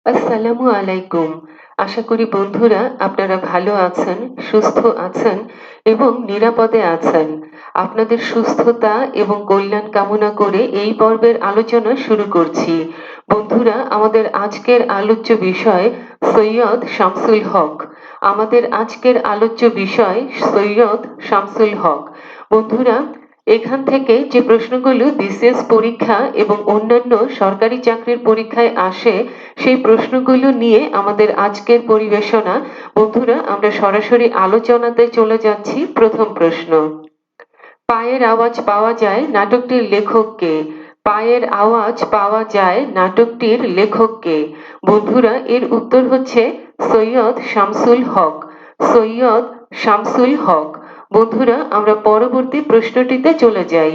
আসসালামু আলাইকুম। আশা করি বন্ধুরা আপনারা ভালো আছেন, সুস্থ আছেন এবং নিরাপদে আছেন। আপনাদের সুস্থতা এবং কল্যাণ কামনা করে এই পর্বের আলোচনা শুরু করছি। বন্ধুরা, আমাদের আজকের আলোচ্য বিষয় সৈয়দ শামসুল হক। আমাদের আজকের আলোচ্য বিষয় সৈয়দ শামসুল হক। বন্ধুরা, এখান থেকে যে প্রশ্নগুলো বিসিএস পরীক্ষা এবং অন্যান্য সরকারি চাকরির পরীক্ষায় আসে, সেই প্রশ্নগুলো নিয়ে আমাদের আজকের পরিবেশনা। বন্ধুরা, আমরা সরাসরি আলোচনাতে চলে যাচ্ছি। প্রথম প্রশ্ন, পায়ের আওয়াজ পাওয়া যায় নাটকটির লেখক কে? পায়ের আওয়াজ পাওয়া যায় নাটকটির লেখক কে? বন্ধুরা, এর উত্তর হচ্ছে সৈয়দ শামসুল হক। সৈয়দ শামসুল হক। বন্ধুরা, আমরা পরবর্তী প্রশ্নটিতে চলে যাই।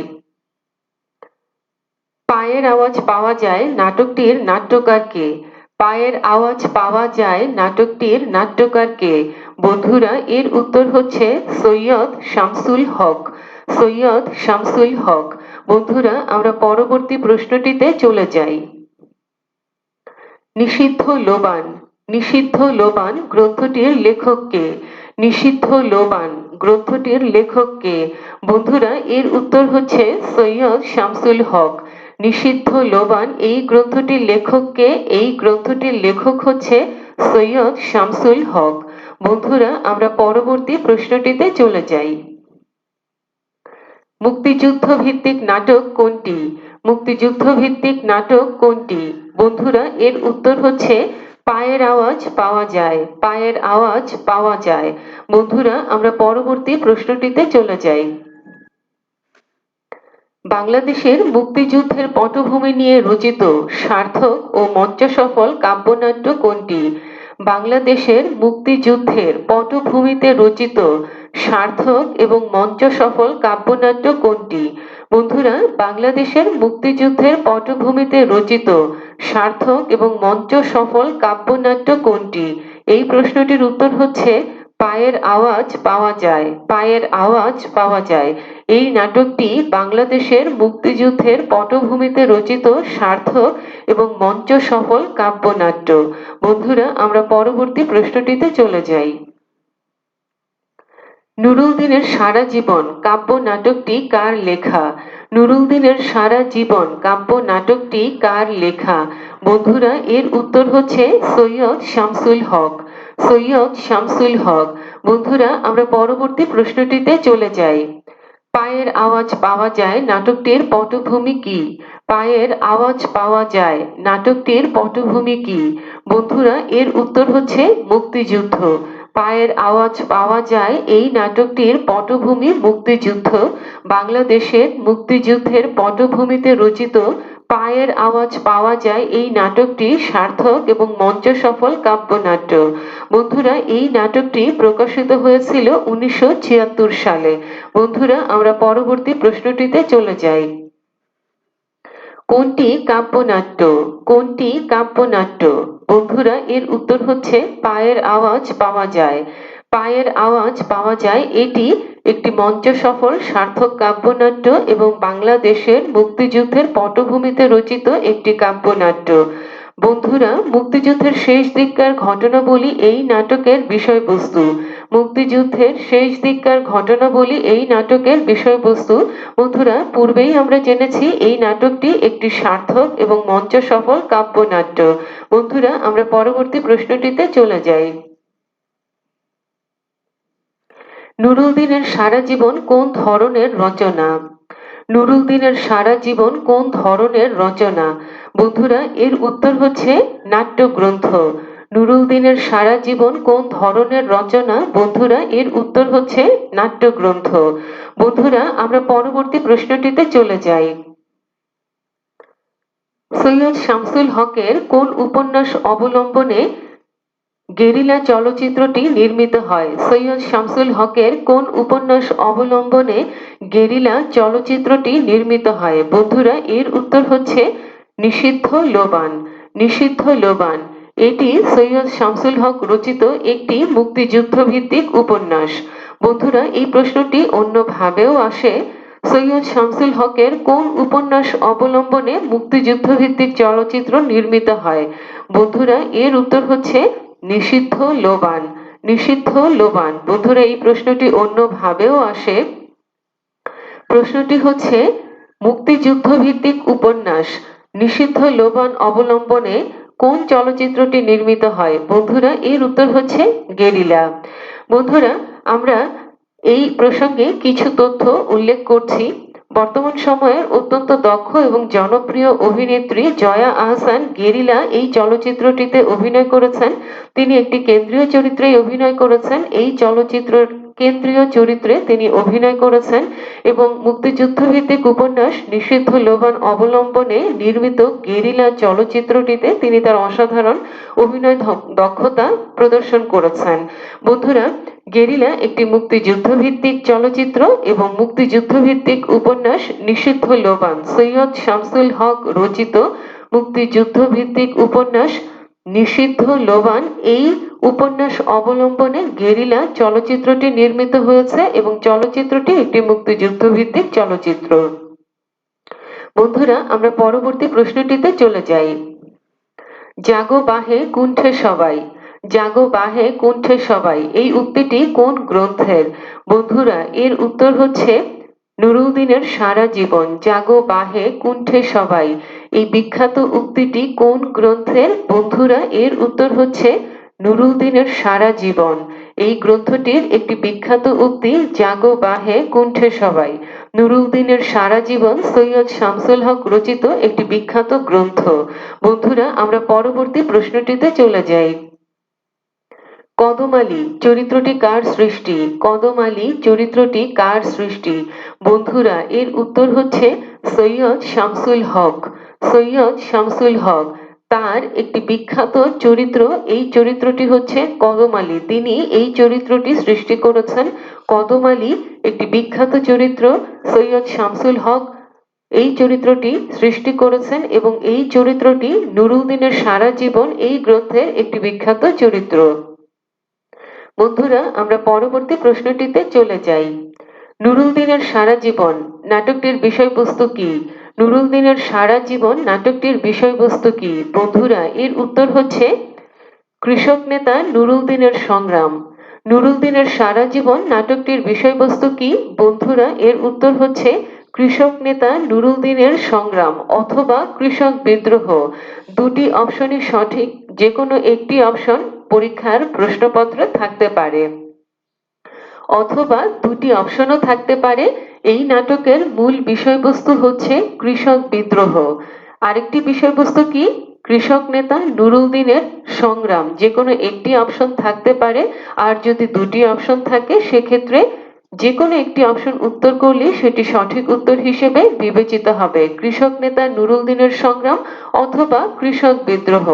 পায়ের আওয়াজ পাওয়া যায় নাটকটির নাট্যকার কে? পায়ের আওয়াজ পাওয়া যায় নাটকটির নাট্যকার কে? বন্ধুরা, এর উত্তর হচ্ছে সৈয়দ শামসুল হক। সৈয়দ শামসুল হক। বন্ধুরা, আমরা পরবর্তী প্রশ্নটিতে চলে যাই। নিষিদ্ধ লোবান। নিষিদ্ধ লোবান গ্রন্থটির লেখক কে? নিষিদ্ধ লোবান গ্রন্থটির লেখক কে? বন্ধুরা, এর উত্তর হচ্ছে সৈয়দ শামসুল হক। নিষিদ্ধ লোবান এই গ্রন্থটির লেখক কে? এই গ্রন্থটির লেখক হচ্ছে সৈয়দ শামসুল হক। বন্ধুরা, আমরা পরবর্তী প্রশ্নটিতে চলে যাই। মুক্তিযুদ্ধ ভিত্তিক নাটক কোনটি? মুক্তিযুদ্ধ ভিত্তিক নাটক কোনটি? বন্ধুরা, এর উত্তর হচ্ছে পায়ের আওয়াজ পাওয়া যায়। পায়ের আওয়াজ পাওয়া যায়। বন্ধুরা, আমরা পরবর্তী প্রশ্নটিতে চলে যাই। বাংলাদেশের মুক্তিযুদ্ধের পটভূমি নিয়ে রচিত সার্থক ও মঞ্চসফল কাব্যনাট্য কোনটি? বাংলাদেশের মুক্তিযুদ্ধের পটভূমিতে রচিত সার্থক এবং মঞ্চসফল কাব্যনাট্য কোনটি? বন্ধুরা, বাংলাদেশের মুক্তিযুদ্ধের পটভূমিতে রচিত সার্থক এবং মঞ্চসফল কাব্যনাট্য কোনটি? এই প্রশ্নটির উত্তর হচ্ছে পায়ের আওয়াজ পাওয়া যায়। পায়ের আওয়াজ পাওয়া যায়। এই নাটকটি বাংলাদেশের মুক্তিযুদ্ধের পটভূমিতে রচিত সার্থক এবং মঞ্চ সফল কাব্যনাট্য। বন্ধুরা, আমরা পরবর্তী প্রশ্নটিতে চলে যাই। নুরুল দিনের সারা জীবন কাব্য নাটকটি কার লেখা? নুরুল দিনের সারা জীবন কাব্য নাটকটি কার লেখা? বন্ধুরা, এর উত্তর হচ্ছে সৈয়দ শামসুল হক। সৈয়দ শামসুল হক। বন্ধুরা, আমরা পরবর্তী প্রশ্নটিতে চলে যাই। পায়ের আওয়াজ পাওয়া যায় নাটকটির পটভূমি কি? পায়ের আওয়াজ পাওয়া যায় নাটকটির পটভূমি কি? বন্ধুরা, এর উত্তর হচ্ছে মুক্তিযুদ্ধ। পায়ের আওয়াজ পাওয়া যায় এই নাটকটির পটভূমি মুক্তিযুদ্ধ। বাংলাদেশের মুক্তিযুদ্ধের পটভূমিতে রচিত পায়ের আওয়াজ পাওয়া যায় এই নাটকটি সার্থক এবং মঞ্চ সফল কাব্যনাট্য। বন্ধুরা, এই নাটকটি প্রকাশিত হয়েছিল 1976 সালে। বন্ধুরা, আমরা পরবর্তী প্রশ্নটিতে চলে যাই। কোনটি কাব্যনাট্য? কোনটি কাব্যনাট্য? বন্ধুরা, এর উত্তর হচ্ছে পায়ের আওয়াজ পাওয়া যায়। পায়ের আওয়াজ পাওয়া যায় এটি একটি মঞ্চ সফল সার্থক কাব্যনাট্য এবং বাংলাদেশের মুক্তিযুদ্ধের পটভূমিতে রচিত একটি কাব্যনাট্য। বন্ধুরা, মুক্তিযুদ্ধের শেষ দিককার ঘটনাবলী এই নাটকের বিষয়বস্তু। মুক্তিযুদ্ধের শেষ দিককার ঘটনাবলী এই নাটকের বিষয়বস্তু। বন্ধুরা, পূর্বেই আমরা জেনেছি এই নাটকটি একটি সার্থক এবং মঞ্চ সফল কাব্যনাট্য। বন্ধুরা, আমরা পরবর্তী প্রশ্নটিতে চলে যাই। নুরুল দিনের সারা জীবন কোন ধরনের রচনা? নুরুল দিনের সারা জীবন কোন ধরনের রচনা? বন্ধুরা, এর উত্তর হচ্ছে নাট্যগ্রন্থ। নুরুল দিনের সারা জীবন কোন ধরনের রচনা? বন্ধুরা, এর উত্তর হচ্ছে নাট্যগ্রন্থ। বন্ধুরা, আমরা পরবর্তী প্রশ্নটিতে চলে যাই। সৈয়দ শামসুল হকের কোন উপন্যাস অবলম্বনে গেরিলা চলচ্চিত্রটি নির্মিত হয়? সৈয়দ শামসুল হকের কোন উপন্যাস অবলম্বনে গেরিলা চলচ্চিত্রটি নির্মিত হয়? বন্ধুরা, এর উত্তর হচ্ছে নিষিদ্ধ লোবান। নিষিদ্ধ লোবান। এটি সৈয়দ শামসুল হক রচিত একটি মুক্তিযুদ্ধ ভিত্তিক উপন্যাস। বন্ধুরা, এই প্রশ্নটি অন্যভাবেও আসে। সৈয়দ শামসুল হকের কোন উপন্যাস অবলম্বনে মুক্তিযুদ্ধ ভিত্তিক চলচ্চিত্র নির্মিত হয়? বন্ধুরা এর উত্তর হচ্ছে নিষিদ্ধ লোবান। নিষিদ্ধ লোবান। বন্ধুরা এই প্রশ্নটি অন্যভাবেও আসে। প্রশ্নটি হচ্ছে মুক্তিযুদ্ধ ভিত্তিক উপন্যাস নিষিদ্ধ লোবান অবলম্বনে কোন চলচ্চিত্রটি নির্মিত হয়? বন্ধুরা এর উত্তর হচ্ছে গেরিলা। বন্ধুরা আমরা এই প্রসঙ্গে কিছু তথ্য উল্লেখ করছি। বর্তমান সময়ের অত্যন্ত দক্ষ এবং জনপ্রিয় অভিনেত্রী জয়া আহসান গেরিলা এই চলচ্চিত্রটিতে অভিনয় করেছেন। তিনি একটি কেন্দ্রীয় চরিত্রে অভিনয় করেছেন। এই চলচ্চিত্রের কেন্দ্রীয় চরিত্রে তিনি অভিনয় করেছেন এবং মুক্তিযুদ্ধ ভিত্তিক উপন্যাস নিষিদ্ধ লোবান অবলম্বনে নির্মিত গেরিলা চলচ্চিত্রটিতে তিনি তার অসাধারণ অভিনয় দক্ষতা প্রদর্শন করেছেন। বন্ধুরা গেরিলা একটি মুক্তিযুদ্ধ ভিত্তিক চলচ্চিত্র এবং মুক্তিযুদ্ধ ভিত্তিক উপন্যাস নিষিদ্ধ লোবান সৈয়দ শামসুল হক রচিত মুক্তিযুদ্ধ ভিত্তিক উপন্যাস নিষিদ্ধ লোবান এই উপন্যাস অবলম্বনে গেরিলা চলচ্চিত্রটি নির্মিত হয়েছে এবং চলচ্চিত্রটি একটি মুক্তিযুদ্ধ ভিত্তিক চলচ্চিত্র। বন্ধুরা আমরা পরবর্তী প্রশ্নটিতে চলে যাই। জাগো বাহে কুণ্ঠে সবাই। জাগো বাহে কুণ্ঠে সবাই এই উক্তিটি কোন গ্রন্থের? বন্ধুরা এর উত্তর হচ্ছে নুরুদ্দিনের সারা জীবন। জাগো বাহে কুণ্ঠে সবাই এই বিখ্যাত উক্তিটি কোন গ্রন্থের? বন্ধুরা এর উত্তর হচ্ছে নুরুদ্দিনের সারা জীবন। এই গ্রন্থটির একটি বিখ্যাত উক্তি জাগো বাহে কুণ্ঠে সবাই। নুরুদ্দিনের সারা জীবন সৈয়দ শামসুল হক রচিত একটি বিখ্যাত গ্রন্থ। বন্ধুরা আমরা পরবর্তী প্রশ্নটিতে চলে যাই। কদম আলী চরিত্রটি কার সৃষ্টি? কদম আলী চরিত্রটি কার সৃষ্টি? বন্ধুরা এর উত্তর হচ্ছে সৈয়দ শামসুল হক। সৈয়দ শামসুল হক তার একটি বিখ্যাত চরিত্র, এই চরিত্রটি হচ্ছে কদম আলী। তিনি এই চরিত্রটি সৃষ্টি করেছেন। কদম আলী একটি বিখ্যাত চরিত্র, সৈয়দ শামসুল হক এই চরিত্রটি সৃষ্টি করেছেন এবং এই চরিত্রটি নুরুদ্দিনের সারা জীবন এই গ্রন্থের একটি বিখ্যাত চরিত্র। বন্ধুরা আমরা পরবর্তী প্রশ্নটিতে চলে যাই। নুরুদ্দিনের সারা জীবন নাটকটির বিষয়বস্তু কি? নুরুদ্দিনের সারা জীবন নাটকটির বিষয়বস্তু কি? বন্ধুরা এর উত্তর হচ্ছে কৃষক নেতা নুরুদ্দিনের সংগ্রাম। নুরুদ্দিনের সারা জীবন নাটকটির বিষয়বস্তু কি? বন্ধুরা এর উত্তর হচ্ছে কৃষক নেতা নুরুদ্দিনের সংগ্রাম অথবা কৃষক বিদ্রোহ। দুটি অপশনই সঠিক, যে কোনো একটি অপশন পরীক্ষার প্রশ্নপত্রে থাকতে পারে অথবা দুটি অপশনও থাকতে পারে। এই নাটকের মূল বিষয়বস্তু হচ্ছে কৃষক বিদ্রোহ। আরেকটি বিষয়বস্তু কি? কৃষক নেতা নুরুদ্দিনের সংগ্রাম। যে কোনো একটি অপশন থাকতে পারে, আর যদি দুটি অপশন থাকে সেক্ষেত্রে যে কোনো একটি অপশন উত্তর করলে সেটি সঠিক উত্তর হিসেবে বিবেচিত হবে। কৃষক নেতা নুরুদ্দিনের সংগ্রাম অথবা কৃষক বিদ্রোহ,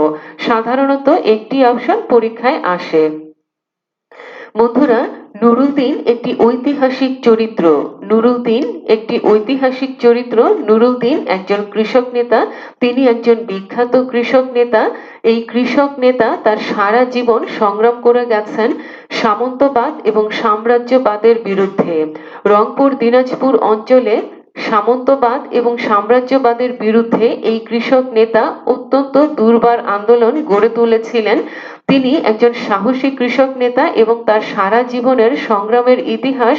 সাধারণত একটি অপশন পরীক্ষায় আসে। বন্ধুরা নুরুদ্দিন একটি ঐতিহাসিক চরিত্র। নুরুদ্দিন একটি ঐতিহাসিক চরিত্র। নুরুদ্দিন একজন কৃষক নেতা। তিনি একজন বিখ্যাত কৃষক নেতা। এই কৃষক নেতা তার সারা জীবন সংগ্রাম করে গেছেন সামন্তবাদ এবং সাম্রাজ্যবাদের বিরুদ্ধে। রংপুর দিনাজপুর অঞ্চলে সামন্তবাদ এবং সাম্রাজ্যবাদের বিরুদ্ধে এই কৃষক নেতা অত্যন্ত দুর্বার আন্দোলন গড়ে তুলেছিলেন। তিনি একজন সাহসী কৃষক নেতা এবং তার সারা জীবনের সংগ্রামের ইতিহাস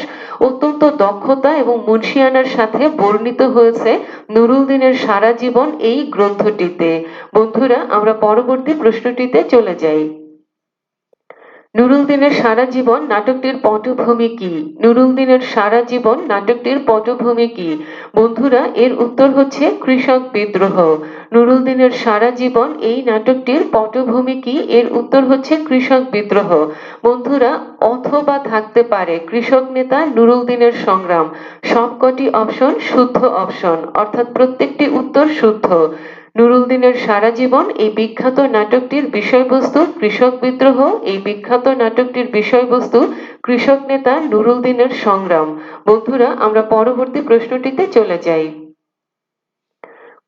অত্যন্ত দক্ষতা এবং মুনশিয়ানার সাথে বর্ণিত হয়েছে নুরুদ্দিনের সারা জীবন এই গ্রন্থটিতে। বন্ধুরা আমরা পরবর্তী প্রশ্নটিতে চলে যাই। নুরুদ্দিনের সারা জীবন নাটকটির পটভূমি কি? নুরুদ্দিনের সারা জীবন নাটকটির পটভূমি কি? বন্ধুরা এর উত্তর হচ্ছে কৃষক বিদ্রোহ। নুরুদ্দিনের সারা জীবন এই নাটকটির পটভূমি কি? এর উত্তর হচ্ছে কৃষক বিদ্রোহ। বন্ধুরা অথবা থাকতে পারে কৃষক নেতা নুরুদ্দিনের সংগ্রাম। সবকটি অপশন শুদ্ধ অপশন, অর্থাৎ প্রত্যেকটি উত্তর শুদ্ধ। নুরুদ্দিনের সারা জীবন এই বিখ্যাত নাটকটির বিষয়বস্তু কৃষক বিদ্রোহ। এই বিখ্যাত নাটকটির বিষয়বস্তু কৃষক নেতা নুরুদ্দিনের সংগ্রাম। বন্ধুরা আমরা পরবর্তী প্রশ্নটিতে চলে যাই।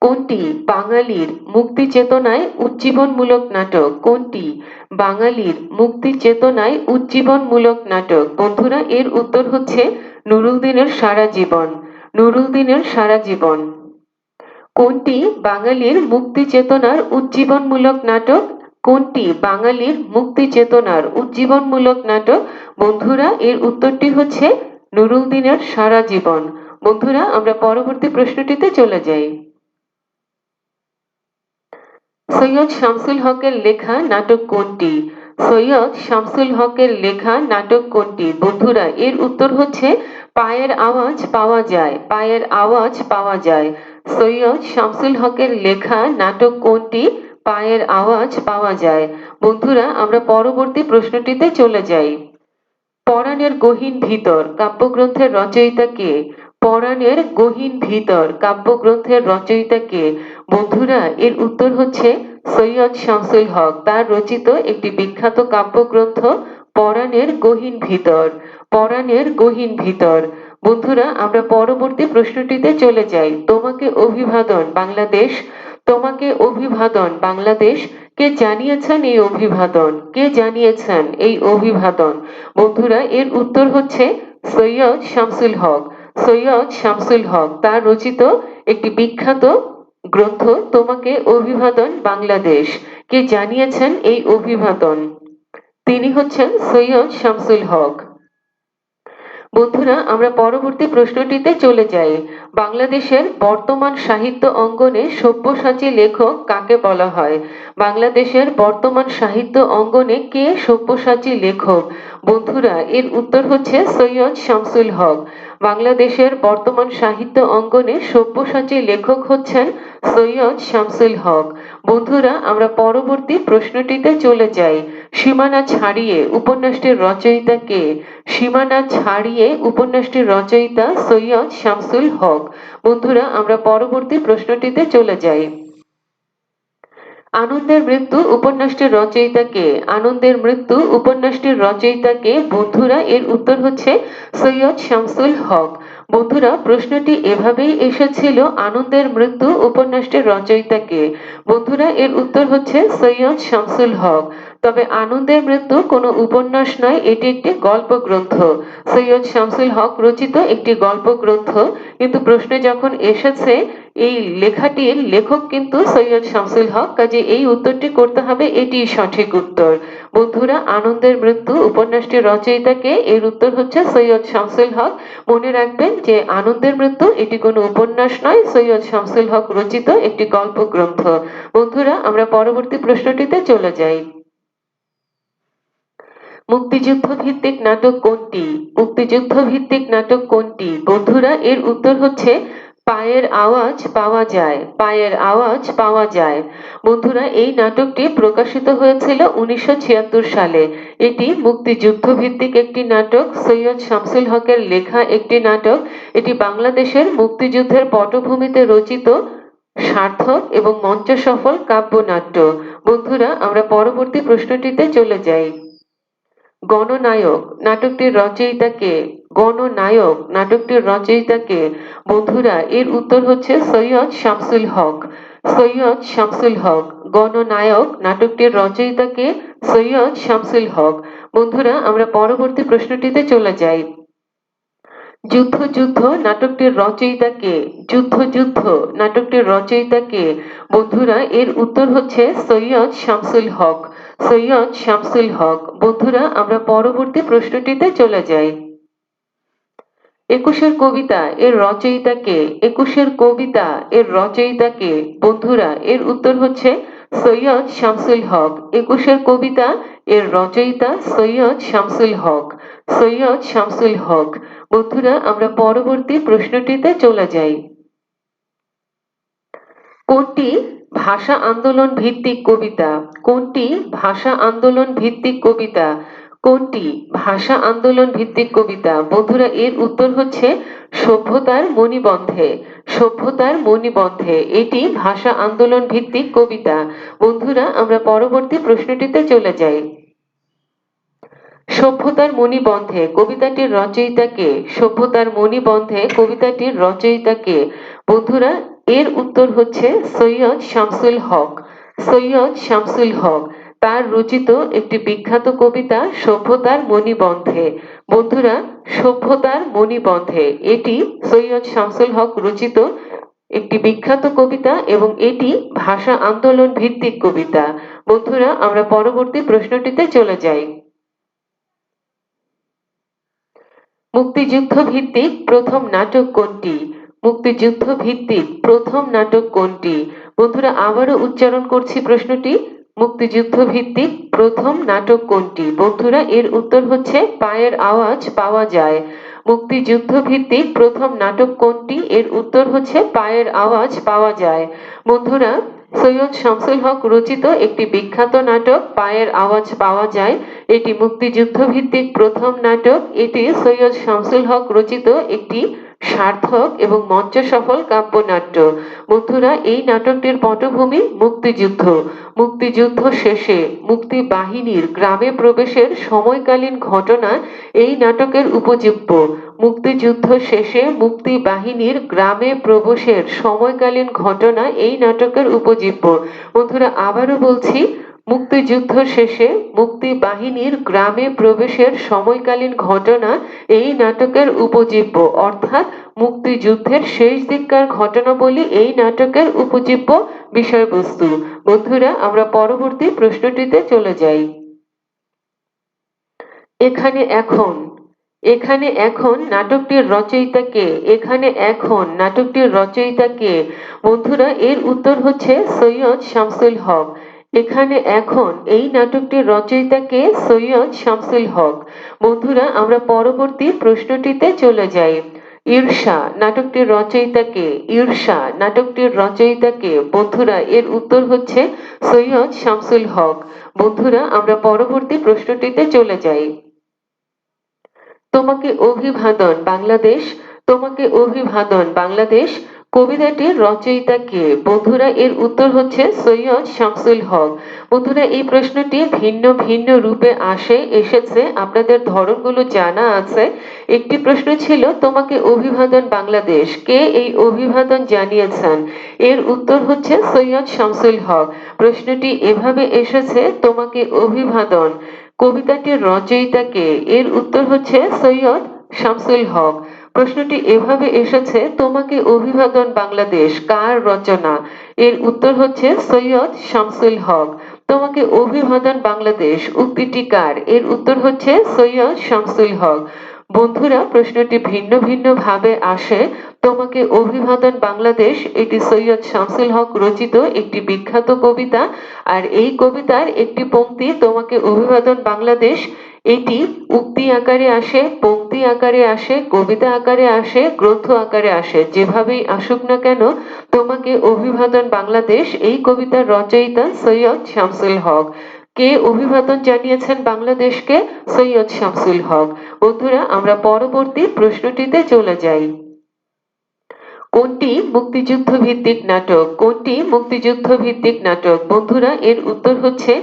কোনটি বাঙালির মুক্তি চেতনায় উজ্জীবনমূলক নাটক? কোনটি বাঙালির মুক্তি চেতনায় উজ্জীবনমূলক নাটক? বন্ধুরা এর উত্তর হচ্ছে নুরুদ্দিনের সারা জীবন। নুরুলদিনের সারা জীবন। কোনটি বাঙালির মুক্তি চেতনার উজ্জীবনমূলক নাটক? কোনটি বাঙালির মুক্তি চেতনার উজ্জীবনমূলক নাটক? বন্ধুরা, এর উত্তরটি হচ্ছে নুরুলদিনের সারা জীবন। বন্ধুরা, আমরা পরবর্তী প্রশ্নটিতে চলে যাই। সৈয়দ শামসুল হকের লেখা নাটক কোনটি? সৈয়দ শামসুল হকের লেখা নাটক কোনটি? বন্ধুরা, এর উত্তর হচ্ছে পায়ের আওয়াজ পাওয়া যায়। পায়ের আওয়াজ পাওয়া যায়। সৈয়দ শামসুল হকের লেখা নাটক কোনটি? পায়ের আওয়াজ পাওয়া যায়। বন্ধুরা, আমরা পরবর্তী প্রশ্নটিতে চলে যাই। পরাণের গহীন ভিতর কাব্যগ্রন্থের রচয়িতা কে? পরাণের গহীন ভিতর কাব্যগ্রন্থের রচয়িতা কে? বন্ধুরা, এর উত্তর হচ্ছে সৈয়দ শামসুল হক। তার রচিত একটি বিখ্যাত কাব্যগ্রন্থ পরাণের গহীন ভিতর। পরাণের গহীন ভিতর। বন্ধুরা, আমরা পরবর্তী প্রশ্নটিতে চলে যাই। তোমাকে অভিবাদন বাংলাদেশ। তোমাকে অভিবাদন বাংলাদেশ। কে জানিয়েছেন এই অভিবাদন? কে জানিয়েছেন এই অভিবাদন? বন্ধুরা, এর উত্তর হচ্ছে সৈয়দ শামসুল হক। সৈয়দ শামসুল হক। তার রচিত একটি বিখ্যাত গ্রন্থ তোমাকে অভিবাদন বাংলাদেশ। কে জানিয়েছেন এই অভিবাদন? তিনি হচ্ছেন সৈয়দ শামসুল হক। বন্ধুরা, আমরা পরবর্তী প্রশ্নটিতে চলে যাই। বাংলাদেশের বর্তমান সাহিত্য অঙ্গনে সব্যসাচী লেখক কাকে বলা হয়? বাংলাদেশের বর্তমান সাহিত্য অঙ্গনে কে সব্যসাচী লেখক? বন্ধুরা, এর উত্তর হচ্ছে সৈয়দ শামসুল হক। বাংলাদেশের বর্তমান সাহিত্য অঙ্গনে সব্যসাচী লেখক হচ্ছেন সৈয়দ শামসুল হক। বন্ধুরা, আমরা পরবর্তী প্রশ্নটিতে চলে যাই। সীমানা ছাড়িয়ে উপন্যাসটির রচয়িতা কে? সীমানা ছাড়িয়ে উপন্যাসটির রচয়িতা সৈয়দ শামসুল হক। বন্ধুরা, আমরা পরবর্তী প্রশ্নটিতে চলে যাই। আনন্দের মৃত্যু উপন্যাসটির রচয়িতা কে? আনন্দের মৃত্যু উপন্যাসটির রচয়িতা কে? বন্ধুরা, এর উত্তর হচ্ছে সৈয়দ শামসুল হক। বন্ধুরা, প্রশ্নটি এভাবেই এসেছিল, আনন্দের মৃত্যু উপন্যাসটির রচয়িতা কে? বন্ধুরা, এর উত্তর হচ্ছে সৈয়দ শামসুল হক। তবে আনন্দের মৃত্যু কোনো উপন্যাস নয়, এটি একটি গল্প গ্রন্থ। সৈয়দ শামসুল হক রচিত একটি গল্প গ্রন্থ। কিন্তু প্রশ্নে যখন এসেছে এই লেখাটির লেখক কিন্তু সৈয়দ শামসুল হক, কাজে এই উত্তরটি করতে হবে, এটি সঠিক উত্তর। বন্ধুরা, আনন্দের মৃত্যু উপন্যাসটির রচয়িতা কে? এর উত্তর হচ্ছে সৈয়দ শামসুল হক। মনে রাখবেন যে আনন্দের মৃত্যু এটি কোনো উপন্যাস নয়, সৈয়দ শামসুল হক রচিত একটি গল্প গ্রন্থ। বন্ধুরা, আমরা পরবর্তী প্রশ্নটিতে চলে যাই। মুক্তিযুদ্ধ ভিত্তিক নাটক কোনটি? মুক্তিযুদ্ধ ভিত্তিক নাটক কোনটি? বন্ধুরা, এর উত্তর হচ্ছে পায়ের আওয়াজ পাওয়া যায়। পায়ের আওয়াজ পাওয়া যায়। বন্ধুরা, এই নাটকটি প্রকাশিত হয়েছিল 1976 সালে। এটি মুক্তিযুদ্ধ ভিত্তিক একটি নাটক, সৈয়দ শামসুল হকের লেখা একটি নাটক। এটি বাংলাদেশের মুক্তিযুদ্ধের পটভূমিতে রচিত সার্থক এবং মঞ্চ সফল কাব্যনাট্য। বন্ধুরা, আমরা পরবর্তী প্রশ্নটিতে চলে যাই। গণনায়ক নাটকটির রচয়িতা কে? গণনায়ক নাটকটির রচয়িতা কে? বন্ধুরা, এর উত্তর হচ্ছে সৈয়দ শামসুল হক। সৈয়দ শামসুল হক। গণনায়ক নাটকটির রচয়িতা কে? সৈয়দ শামসুল হক। বন্ধুরা, আমরা পরবর্তী প্রশ্নটিতে চলে যাই। যুদ্ধ যুদ্ধ নাটকটির রচয়িতা কে? যুদ্ধ যুদ্ধ নাটকটির রচয়িতা কে? বন্ধুরা, এর উত্তর হচ্ছে সৈয়দ শামসুল হক। সৈয়দ শামসুল হক। বন্ধুরা, আমরা পরবর্তী প্রশ্নটিতে চলে যাই। একুশের কবিতা এর রচয়িতা কে? একুশের কবিতা এর রচয়িতা কে? বন্ধুরা, এর উত্তর হচ্ছে সৈয়দ শামসুল হক। একুশের কবিতা এর রচয়িতা সৈয়দ শামসুল হক। সৈয়দ শামসুল হক। বন্ধুরা, আমরা পরবর্তী প্রশ্নটিতে চলে যাই। কোনটি ভাষা আন্দোলন ভিত্তিক কবিতা? কোনটি ভাষা আন্দোলন ভিত্তিক কবিতা? কোনটি ভাষা আন্দোলন ভিত্তিক কবিতা? বন্ধুরা, এর উত্তর হচ্ছে সভ্যতার মণিবন্ধে। সভ্যতার মণিবন্ধে এটি ভাষা আন্দোলন ভিত্তিক কবিতা। বন্ধুরা, আমরা পরবর্তী প্রশ্নটিতে চলে যাই। সভ্যতার মণিবন্ধে কবিতাটির রচয়িতা কে? সভ্যতার মণিবন্ধে কবিতাটির রচয়িতা কে? বন্ধুরা, এর উত্তর হচ্ছে সৈয়দ শামসুল হক। সৈয়দ শামসুল হক। তার রচিত একটি বিখ্যাত কবিতা সভ্যতার মণিবন্ধে। বন্ধুরা, সভ্যতার মণিবন্ধে এটি সৈয়দ শামসুল হক রচিত একটি বিখ্যাত কবিতা এবং এটি ভাষা আন্দোলন ভিত্তিক কবিতা। বন্ধুরা, আমরা পরবর্তী প্রশ্নটিতে চলে যাই। মুক্তিযুদ্ধ ভিত্তিক প্রথম নাটক কোনটি? মুক্তিযুদ্ধ ভিত্তিক প্রথম নাটক কোনটি? বন্ধুরা, আবারও উচ্চারণ করছি প্রশ্নটি। মুক্তিযুদ্ধ ভিত্তিক প্রথম নাটক কোনটি? বন্ধুরা, এর উত্তর হচ্ছে পায়ের আওয়াজ পাওয়া যায়। মুক্তিযুদ্ধ ভিত্তিক প্রথম নাটক কোনটি? এর উত্তর হচ্ছে পায়ের আওয়াজ পাওয়া যায়। বন্ধুরা, সৈয়দ শামসুল হক রচিত একটি বিখ্যাত নাটক পায়ের আওয়াজ পাওয়া যায়। এটি মুক্তিযুদ্ধ ভিত্তিক প্রথম নাটক। এটি সৈয়দ শামসুল হক রচিত একটি সার্থক এবং মঞ্চ সফল কাব্যনাট্য। বন্ধুরা, এই নাটকটির পটভূমি মুক্তিযুদ্ধ। মুক্তিযুদ্ধ শেষে মুক্তি বাহিনীর গ্রামে প্রবেশের সময়কালীন ঘটনা এই নাটকের উপজীব্য। মুক্তিযুদ্ধ শেষে মুক্তি বাহিনীর গ্রামে প্রবেশের সময়কালীন ঘটনা এই নাটকের উপজীব্য। বন্ধুরা, আবারও বলছি, মুক্তিযুদ্ধ শেষে মুক্তি বাহিনীর গ্রামে প্রবেশের সময়কালীন ঘটনা এই নাটকের উপজীব্য, অর্থাৎ মুক্তিযুদ্ধের শেষ দিককার ঘটনাবলী এই নাটকের উপজীব্য বিষয়বস্তু। বন্ধুরা, আমরা পরবর্তী প্রশ্নটিতে চলে যাই। এখানে এখন। এখানে এখন নাটকটির রচয়িতা কে? এখানে এখন নাটকটির রচয়িতা কে? বন্ধুরা, এর উত্তর হচ্ছে সৈয়দ শামসুল হক। এখানে এখন এই নাটকটির রচয়িতা কে? সৈয়দ শামসুল হক। বন্ধুরা, আমরা পরবর্তী প্রশ্নটিতে চলে যাই। ঈর্ষা নাটকটির রচয়িতা কে? ঈর্ষা নাটকটির রচয়িতা কে? বন্ধুরা, এর উত্তর হচ্ছে সৈয়দ শামসুল হক। বন্ধুরা, আমরা পরবর্তী প্রশ্নটিতে চলে যাই। তোমাকে অভিবাদন বাংলাদেশ। তোমাকে অভিবাদন বাংলাদেশ কবিতাটির রচয়িতা কে? বন্ধুরা, এর উত্তর হচ্ছে সৈয়দ শামসুল হক। বন্ধুরা, এই প্রশ্নটি ভিন্ন ভিন্ন রূপে এসেছে, আপনাদের ধরনগুলো জানা আছে। একটি প্রশ্ন ছিল তোমাকে অভিবাদন বাংলাদেশ, কে এই অভিবাদন জানিয়েছেন? এর উত্তর হচ্ছে সৈয়দ শামসুল হক। প্রশ্নটি এভাবে এসেছে, তোমাকে অভিবাদন কবিতাটির রচয়িতা কে? এর উত্তর হচ্ছে সৈয়দ শামসুল হক। প্রশ্নটি এভাবে এসেছে, তোমাকে অভিবাদন বাংলাদেশ কার রচনা? এর উত্তর হচ্ছে সৈয়দ শামসুল হক। তোমাকে অভিবাদন বাংলাদেশ উক্তিটি কার? এর উত্তর হচ্ছে সৈয়দ শামসুল হক। বন্ধুরা, প্রশ্নটি ভিন্ন ভিন্ন ভাবে আসে। তোমাকে অভিবাদন বাংলাদেশ এটি সৈয়দ শামসুল হক রচিত একটি বিখ্যাত কবিতা। আর এই কবিতার একটি পংক্তি তোমাকে অভিবাদন বাংলাদেশ এটি উক্তি আকারে আসে, পংক্তি আকারে আসে, কবিতা আকারে আসে, গ্রন্থ আকারে আসে। যেভাবেই আসুক না কেন, তোমাকে অভিবাদন বাংলাদেশ এই কবিতার রচয়িতা সৈয়দ শামসুল হক। কে অভিবাদন জানিয়েছেন বাংলাদেশকে? সৈয়দ শামসুল হক। বন্ধুরা, আমরা পরবর্তী প্রশ্নটিতে চলে যাই। কোনটি মুক্তিযুদ্ধ ভিত্তিক নাটক? কোনটি মুক্তিযুদ্ধ ভিত্তিক নাটক? বন্ধুরা, এর উত্তর হচ্ছে